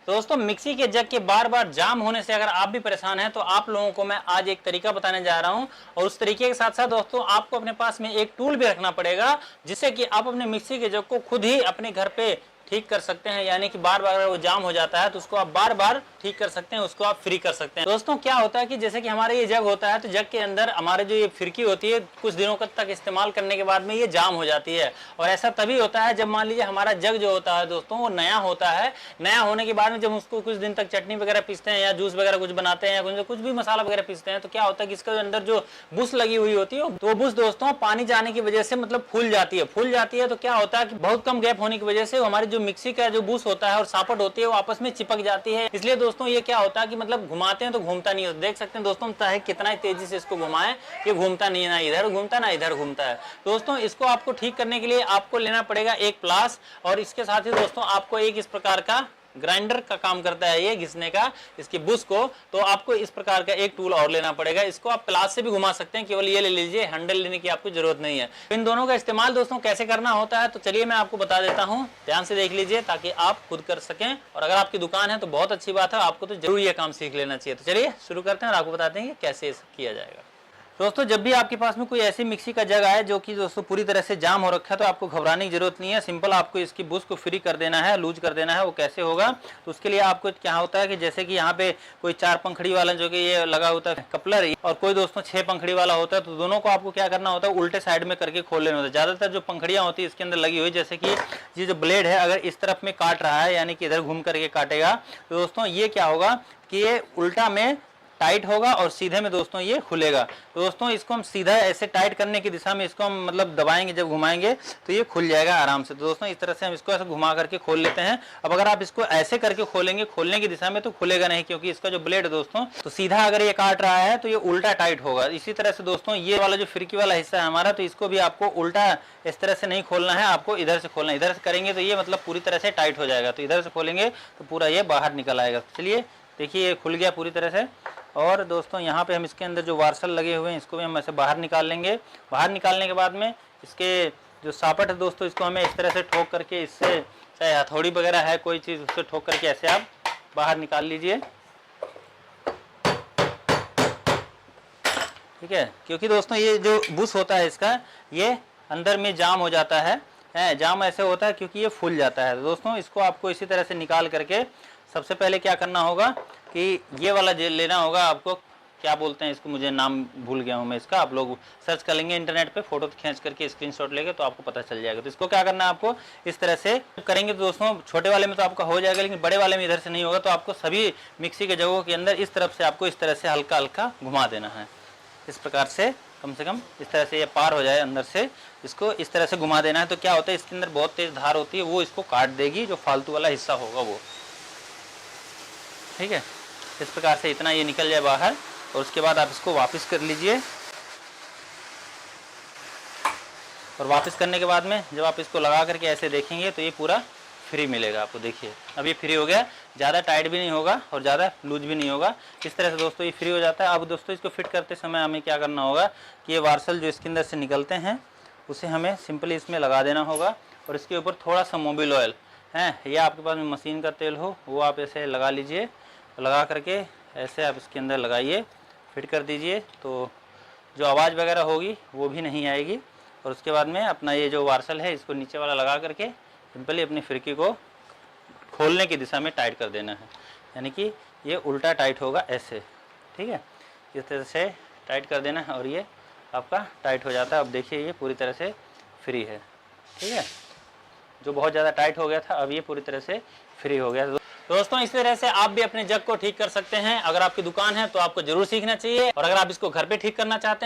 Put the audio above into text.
तो दोस्तों मिक्सी के जग के बार बार जाम होने से अगर आप भी परेशान हैं तो आप लोगों को मैं आज एक तरीका बताने जा रहा हूं। और उस तरीके के साथ साथ दोस्तों आपको अपने पास में एक टूल भी रखना पड़ेगा जिससे कि आप अपने मिक्सी के जग को खुद ही अपने घर पे ठीक कर सकते हैं। यानी कि बार बार अगर वो जाम हो जाता है तो उसको आप बार बार ठीक कर सकते हैं, उसको आप फ्री कर सकते हैं। दोस्तों क्या होता है कि जैसे कि हमारे ये जग होता है तो जग के अंदर हमारे जो ये फिरकी होती है कुछ दिनों तक इस्तेमाल करने के बाद में ये जाम हो जाती है। और ऐसा तभी होता है जब मान लीजिए हमारा जग जो होता है दोस्तों वो नया होता है। नया होने के बाद में जब उसको कुछ दिन तक चटनी वगैरह पीसते हैं या जूस वगैरह कुछ बनाते हैं या कुछ भी मसाला वगैरह पीसते हैं तो क्या होता है कि इसके अंदर जो बुश लगी हुई होती है तो वो बुश दोस्तों पानी जाने की वजह से मतलब फूल जाती है। तो क्या होता है कि बहुत कम गैप होने की वजह से हमारी जो मिक्सी का जो होता है और सापट होती है वो आपस में चिपक जाती है। इसलिए दोस्तों ये क्या होता है कि मतलब घुमाते हैं तो घूमता नहीं है। देख सकते हैं दोस्तों चाहे कितना ही तेजी से इसको घुमाएं ये घूमता नहीं है, ना इधर घूमता ना इधर घूमता है। दोस्तों इसको आपको ठीक करने के लिए आपको लेना पड़ेगा एक प्लास और इसके साथ ही दोस्तों आपको एक इस प्रकार का ग्राइंडर का काम करता है ये घिसने का इसकी बुश को। तो आपको इस प्रकार का एक टूल और लेना पड़ेगा। इसको आप प्लास से भी घुमा सकते हैं, केवल ये ले लीजिए, हैंडल लेने की आपको जरूरत नहीं है। इन दोनों का इस्तेमाल दोस्तों कैसे करना होता है तो चलिए मैं आपको बता देता हूं, ध्यान से देख लीजिए ताकि आप खुद कर सकें। और अगर आपकी दुकान है तो बहुत अच्छी बात है, आपको तो जरूर ये काम सीख लेना चाहिए। तो चलिए शुरू करते हैं और आपको बताते हैं कि कैसे किया जाएगा। दोस्तों जब भी आपके पास में कोई ऐसी मिक्सी का जग आए जो कि दोस्तों पूरी तरह से जाम हो रखा है तो आपको घबराने की जरूरत नहीं है। सिंपल आपको इसकी बुश को फ्री कर देना है, लूज कर देना है। वो कैसे होगा तो उसके लिए आपको क्या होता है कि जैसे कि यहाँ पे कोई 4 पंखड़ी वाला जो कि ये लगा होता है कपलर और कोई दोस्तों 6 पंखड़ी वाला होता है तो दोनों को आपको क्या करना होता है उल्टे साइड में करके खोल लेना होता है। ज्यादातर जो पंखड़ियाँ होती है इसके अंदर लगी हुई, जैसे कि ये जो ब्लेड है अगर इस तरफ में काट रहा है यानी कि इधर घूम करके काटेगा तो दोस्तों ये क्या होगा कि ये उल्टा में टाइट होगा और सीधे में दोस्तों ये खुलेगा। तो दोस्तों इसको हम सीधा ऐसे टाइट करने की दिशा में इसको हम मतलब दबाएंगे, जब घुमाएंगे तो ये खुल जाएगा आराम से। तो दोस्तों इस तरह से हम इसको ऐसे घुमा करके खोल लेते हैं। अब अगर आप इसको ऐसे करके खोलेंगे खोलने की दिशा में तो खुलेगा नहीं, क्योंकि इसका जो ब्लेड है दोस्तों तो सीधा अगर ये काट रहा है तो ये उल्टा टाइट होगा। इसी तरह से दोस्तों ये वाला जो फिरकी वाला हिस्सा है हमारा तो इसको भी आपको उल्टा इस तरह से नहीं खोलना है, आपको इधर से खोलना है। इधर से करेंगे तो ये मतलब पूरी तरह से टाइट हो जाएगा, तो इधर से खोलेंगे तो पूरा ये बाहर निकल आएगा। चलिए देखिए ये खुल गया पूरी तरह से। और दोस्तों यहाँ पे हम इसके अंदर जो वार्सल लगे हुए हैं इसको भी हम ऐसे बाहर निकाल लेंगे। बाहर निकालने के बाद में इसके जो सापट है दोस्तों इसको हमें इस तरह से ठोक करके, इससे चाहे हथौड़ी वगैरह है कोई चीज़ उससे ठोक करके ऐसे आप बाहर निकाल लीजिए, ठीक है। क्योंकि दोस्तों ये जो बुश होता है इसका ये अंदर में जाम हो जाता है। जाम ऐसे होता है क्योंकि ये फूल जाता है। तो दोस्तों इसको आपको इसी तरह से निकाल करके सबसे पहले क्या करना होगा कि ये वाला लेना होगा आपको, क्या बोलते हैं इसको, मुझे नाम भूल गया हूँ मैं इसका, आप लोग सर्च कर लेंगे इंटरनेट पे, फोटो खींच करके स्क्रीनशॉट लेके तो आपको पता चल जाएगा। तो इसको क्या करना है आपको इस तरह से करेंगे तो दोस्तों छोटे वाले में तो आपका हो जाएगा, लेकिन बड़े वाले में इधर से नहीं होगा। तो आपको सभी मिक्सी के जगहों के अंदर इस तरफ से आपको इस तरह से हल्का हल्का घुमा देना है। इस प्रकार से कम इस तरह से ये पार हो जाए अंदर से, इसको इस तरह से घुमा देना है। तो क्या होता है इसके अंदर बहुत तेज धार होती है, वो इसको काट देगी, जो फालतू वाला हिस्सा होगा वो, ठीक है। इस प्रकार से इतना ये निकल जाए बाहर और उसके बाद आप इसको वापस कर लीजिए। और वापस करने के बाद में जब आप इसको लगा करके ऐसे देखेंगे तो ये पूरा फ्री मिलेगा आपको। देखिए अब ये फ्री हो गया, ज़्यादा टाइट भी नहीं होगा और ज़्यादा लूज भी नहीं होगा। इस तरह से दोस्तों ये फ्री हो जाता है। अब दोस्तों इसको फिट करते समय हमें क्या करना होगा कि ये वार्सल जो इसके अंदर से निकलते हैं उसे हमें सिंपली इसमें लगा देना होगा। और इसके ऊपर थोड़ा सा मोबिल ऑयल है या आपके पास में मशीन का तेल हो वो आप ऐसे लगा लीजिए। लगा करके ऐसे आप इसके अंदर लगाइए, फिट कर दीजिए, तो जो आवाज़ वगैरह होगी वो भी नहीं आएगी। और उसके बाद में अपना ये जो वार्सल है इसको नीचे वाला लगा करके सिंपली अपनी फिरकी को खोलने की दिशा में टाइट कर देना है, यानी कि ये उल्टा टाइट होगा ऐसे, ठीक है। इस तरह से टाइट कर देना है और ये आपका टाइट हो जाता है। अब देखिए ये पूरी तरह से फ्री है, ठीक है। जो बहुत ज़्यादा टाइट हो गया था अब ये पूरी तरह से फ्री हो गया। दोस्तों इस तरह से आप भी अपने जग को ठीक कर सकते हैं। अगर आपकी दुकान है तो आपको जरूर सीखना चाहिए, और अगर आप इसको घर पे ठीक करना चाहते हैं